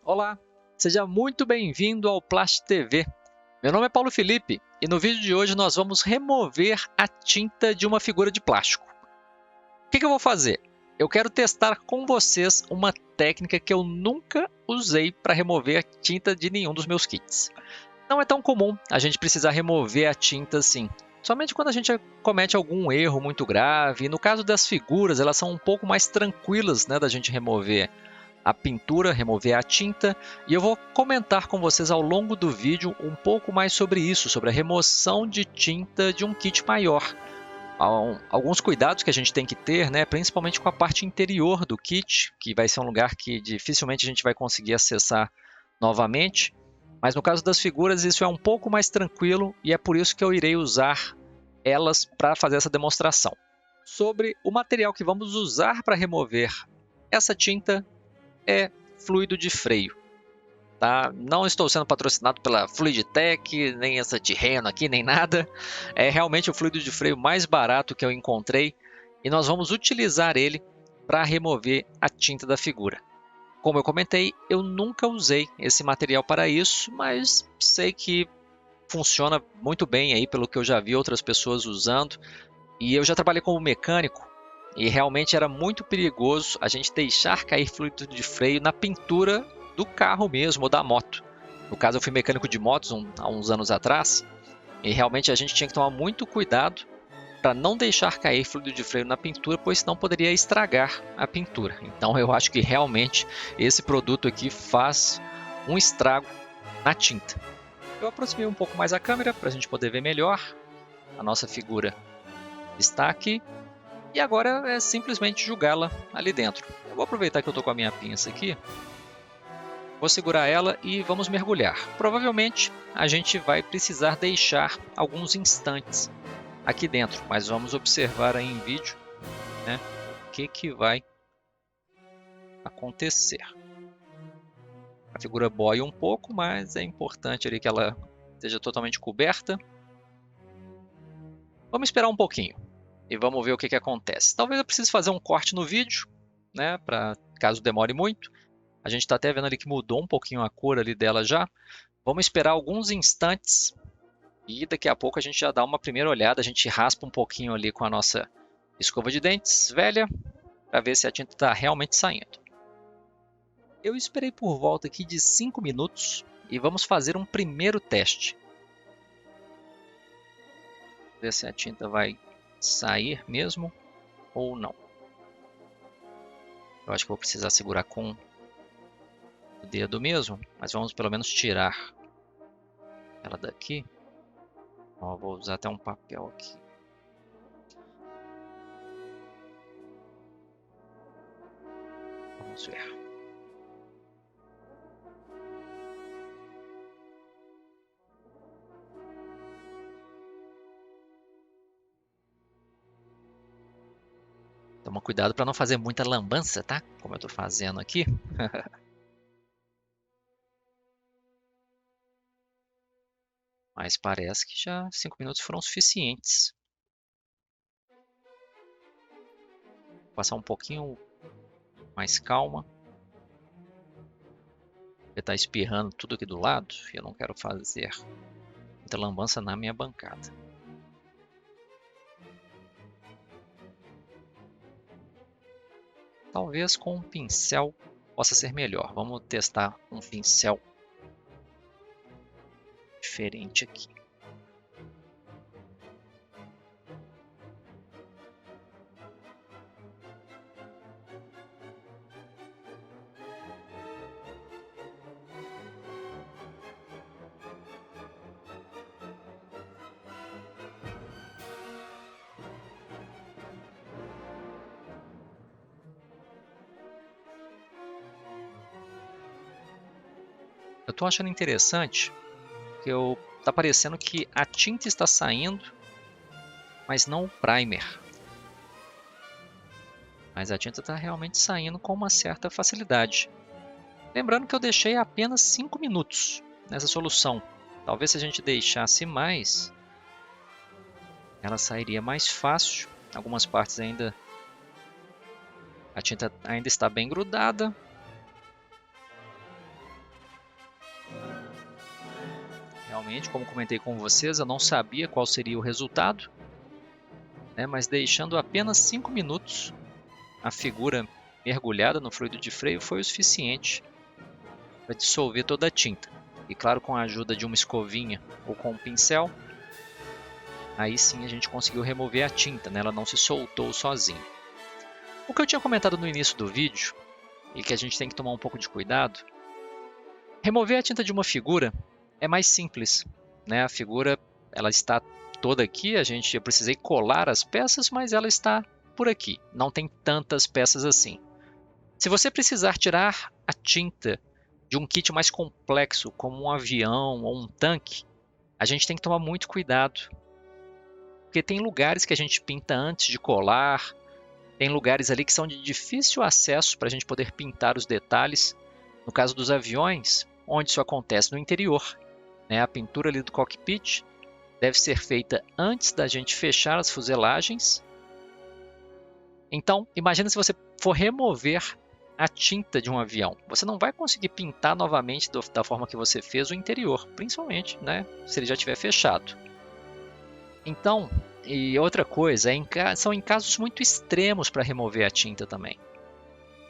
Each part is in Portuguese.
Olá, seja muito bem-vindo ao Plast TV. Meu nome é Paulo Felipe e no vídeo de hoje nós vamos remover a tinta de uma figura de plástico. O que eu vou fazer? Eu quero testar com vocês uma técnica que eu nunca usei para remover a tinta de nenhum dos meus kits. Não é tão comum a gente precisar remover a tinta assim, somente quando a gente comete algum erro muito grave. E no caso das figuras, elas são um pouco mais tranquilas, da gente remover a pintura, remover a tinta, e eu vou comentar com vocês ao longo do vídeo um pouco mais sobre isso, sobre a remoção de tinta de um kit maior. Alguns cuidados que a gente tem que ter, principalmente com a parte interior do kit, que vai ser um lugar que dificilmente a gente vai conseguir acessar novamente. Mas no caso das figuras isso é um pouco mais tranquilo e é por isso que eu irei usar elas para fazer essa demonstração. Sobre o material que vamos usar para remover essa tinta, é fluido de freio. Tá? Não estou sendo patrocinado pela Fluiditech, nem essa Tirreno aqui, nem nada. É realmente o fluido de freio mais barato que eu encontrei e nós vamos utilizar ele para remover a tinta da figura. Como eu comentei, eu nunca usei esse material para isso, mas sei que funciona muito bem aí pelo que eu já vi outras pessoas usando. E eu já trabalhei como mecânico e realmente era muito perigoso a gente deixar cair fluido de freio na pintura do carro mesmo ou da moto. No caso, eu fui mecânico de motos há uns anos atrás e realmente a gente tinha que tomar muito cuidado para não deixar cair fluido de freio na pintura, pois senão poderia estragar a pintura. Então eu acho que realmente esse produto aqui faz um estrago na tinta. Eu aproximei um pouco mais a câmera para a gente poder ver melhor. A nossa figura está aqui. E agora é simplesmente jogá-la ali dentro. Eu vou aproveitar que eu estou com a minha pinça aqui. Vou segurar ela e vamos mergulhar. Provavelmente a gente vai precisar deixar alguns instantes aqui dentro. Mas vamos observar aí em vídeo, o que vai acontecer. A figura boia um pouco, mas é importante ali que ela esteja totalmente coberta. Vamos esperar um pouquinho e vamos ver o que acontece. Talvez eu precise fazer um corte no vídeo, para caso demore muito. A gente está até vendo ali que mudou um pouquinho a cor ali dela já. Vamos esperar alguns instantes e daqui a pouco a gente já dá uma primeira olhada. A gente raspa um pouquinho ali com a nossa escova de dentes velha para ver se a tinta está realmente saindo. Eu esperei por volta aqui de 5 minutos e vamos fazer um primeiro teste. Ver se a tinta vai sair mesmo ou não. Eu acho que vou precisar segurar com o dedo mesmo, mas vamos pelo menos tirar ela daqui. Ó, vou usar até um papel aqui. Vamos ver. Toma cuidado para não fazer muita lambança, tá? Como eu estou fazendo aqui. Mas parece que já 5 minutos foram suficientes. Vou passar um pouquinho mais calma. Porque está espirrando tudo aqui do lado e eu não quero fazer muita lambança na minha bancada. Talvez com um pincel possa ser melhor. Vamos testar um pincel diferente aqui. Eu estou achando interessante que tá parecendo que a tinta está saindo, mas não o primer. Mas a tinta está realmente saindo com uma certa facilidade. Lembrando que eu deixei apenas 5 minutos nessa solução. Talvez se a gente deixasse mais, ela sairia mais fácil. Algumas partes ainda, a tinta ainda está bem grudada. Realmente, como comentei com vocês, eu não sabia qual seria o resultado, né? Mas deixando apenas 5 minutos a figura mergulhada no fluido de freio foi o suficiente para dissolver toda a tinta. E claro, com a ajuda de uma escovinha ou com um pincel, aí sim a gente conseguiu remover a tinta, né? Ela não se soltou sozinha. O que eu tinha comentado no início do vídeo, e que a gente tem que tomar um pouco de cuidado, remover a tinta de uma figura é mais simples, né? A figura ela está toda aqui, eu precisei colar as peças, mas ela está por aqui, não tem tantas peças assim. Se você precisar tirar a tinta de um kit mais complexo, como um avião ou um tanque, a gente tem que tomar muito cuidado, porque tem lugares que a gente pinta antes de colar, tem lugares ali que são de difícil acesso para a gente poder pintar os detalhes. No caso dos aviões, onde isso acontece no interior, né? A pintura ali do cockpit deve ser feita antes da gente fechar as fuselagens. Então, imagina se você for remover a tinta de um avião. Você não vai conseguir pintar novamente da forma que você fez o interior, principalmente, né, se ele já estiver fechado. Então, e outra coisa, são em casos muito extremos para remover a tinta também.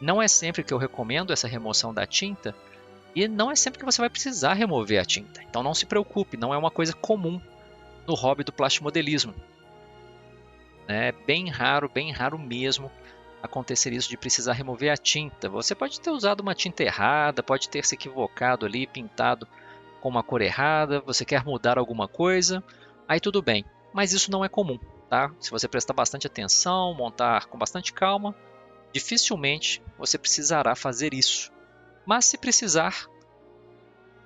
Não é sempre que eu recomendo essa remoção da tinta e não é sempre que você vai precisar remover a tinta. Então não se preocupe, não é uma coisa comum no hobby do plastimodelismo. É bem raro mesmo acontecer isso de precisar remover a tinta. Você pode ter usado uma tinta errada, pode ter se equivocado ali, pintado com uma cor errada, você quer mudar alguma coisa, aí tudo bem. Mas isso não é comum, tá? Se você prestar bastante atenção, montar com bastante calma, dificilmente você precisará fazer isso. Mas se precisar,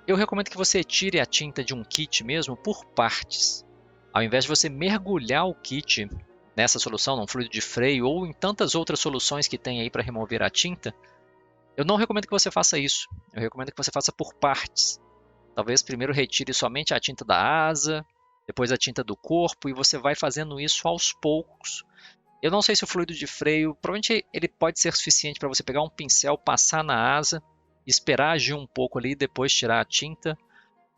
eu recomendo que você tire a tinta de um kit mesmo por partes. Ao invés de você mergulhar o kit nessa solução, num fluido de freio ou em tantas outras soluções que tem aí para remover a tinta, eu não recomendo que você faça isso. Eu recomendo que você faça por partes. Talvez primeiro retire somente a tinta da asa, depois a tinta do corpo e você vai fazendo isso aos poucos. Eu não sei se o fluido de freio, provavelmente ele pode ser suficiente para você pegar um pincel, passar na asa, esperar agir um pouco ali e depois tirar a tinta,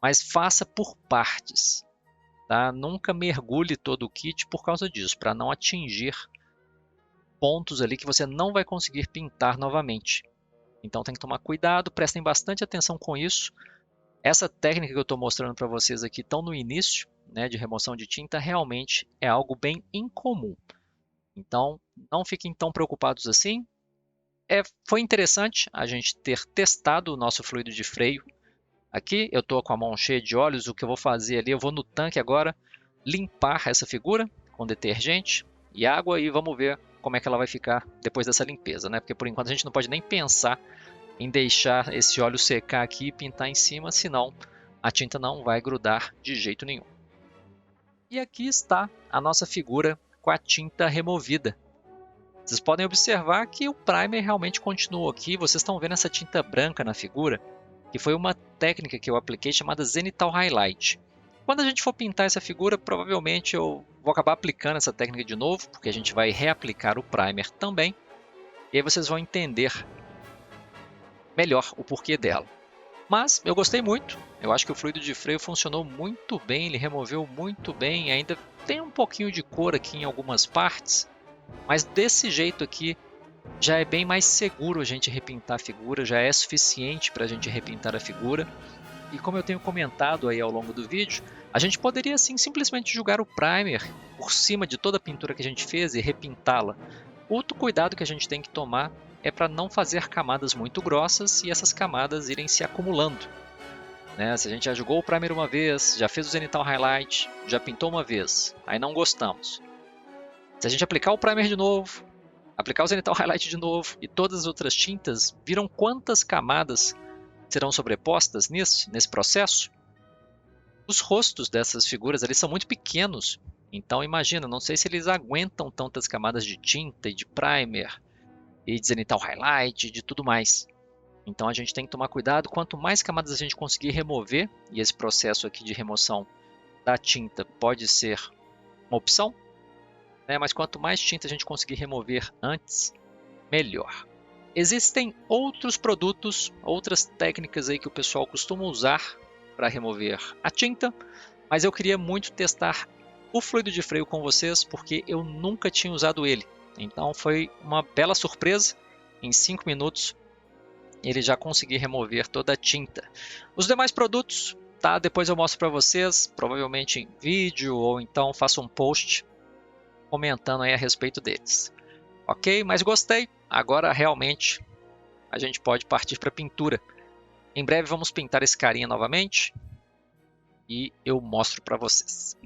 mas faça por partes. Tá? Nunca mergulhe todo o kit por causa disso, para não atingir pontos ali que você não vai conseguir pintar novamente. Então tem que tomar cuidado, prestem bastante atenção com isso. Essa técnica que eu estou mostrando para vocês aqui tão no início, né, de remoção de tinta, realmente é algo bem incomum. Então não fiquem tão preocupados assim. Foi interessante a gente ter testado o nosso fluido de freio. Aqui eu estou com a mão cheia de óleos, o que eu vou fazer ali, eu vou no tanque agora limpar essa figura com detergente e água e vamos ver como é que ela vai ficar depois dessa limpeza, né? Porque por enquanto a gente não pode nem pensar em deixar esse óleo secar aqui e pintar em cima, senão a tinta não vai grudar de jeito nenhum. E aqui está a nossa figura com a tinta removida. Vocês podem observar que o primer realmente continuou aqui, vocês estão vendo essa tinta branca na figura, que foi uma técnica que eu apliquei chamada Zenithal Highlight. Quando a gente for pintar essa figura, provavelmente eu vou acabar aplicando essa técnica de novo, porque a gente vai reaplicar o primer também, e aí vocês vão entender melhor o porquê dela. Mas eu gostei muito, eu acho que o fluido de freio funcionou muito bem, ele removeu muito bem, ainda tem um pouquinho de cor aqui em algumas partes, mas desse jeito aqui já é bem mais seguro a gente repintar a figura, já é suficiente para a gente repintar a figura. E como eu tenho comentado aí ao longo do vídeo, a gente poderia sim simplesmente jogar o primer por cima de toda a pintura que a gente fez e repintá-la. Outro cuidado que a gente tem que tomar é para não fazer camadas muito grossas e essas camadas irem se acumulando. Né? Se a gente já jogou o primer uma vez, já fez o Zenithal Highlight, já pintou uma vez, aí não gostamos. Se a gente aplicar o primer de novo, aplicar o Zenithal Highlight de novo e todas as outras tintas, viram quantas camadas serão sobrepostas nesse processo? Os rostos dessas figuras ali são muito pequenos, então imagina, não sei se eles aguentam tantas camadas de tinta e de primer e de Zenithal Highlight e de tudo mais. Então a gente tem que tomar cuidado, quanto mais camadas a gente conseguir remover, e esse processo aqui de remoção da tinta pode ser uma opção, né? Mas quanto mais tinta a gente conseguir remover antes, melhor. Existem outros produtos, outras técnicas aí que o pessoal costuma usar para remover a tinta, mas eu queria muito testar o fluido de freio com vocês, porque eu nunca tinha usado ele. Então foi uma bela surpresa. Em 5 minutos ele já conseguiu remover toda a tinta. Os demais produtos, tá? Depois eu mostro para vocês, provavelmente em vídeo, ou então faço um post comentando aí a respeito deles. Ok? Mas gostei. Agora realmente a gente pode partir para a pintura. Em breve vamos pintar esse carinha novamente e eu mostro para vocês.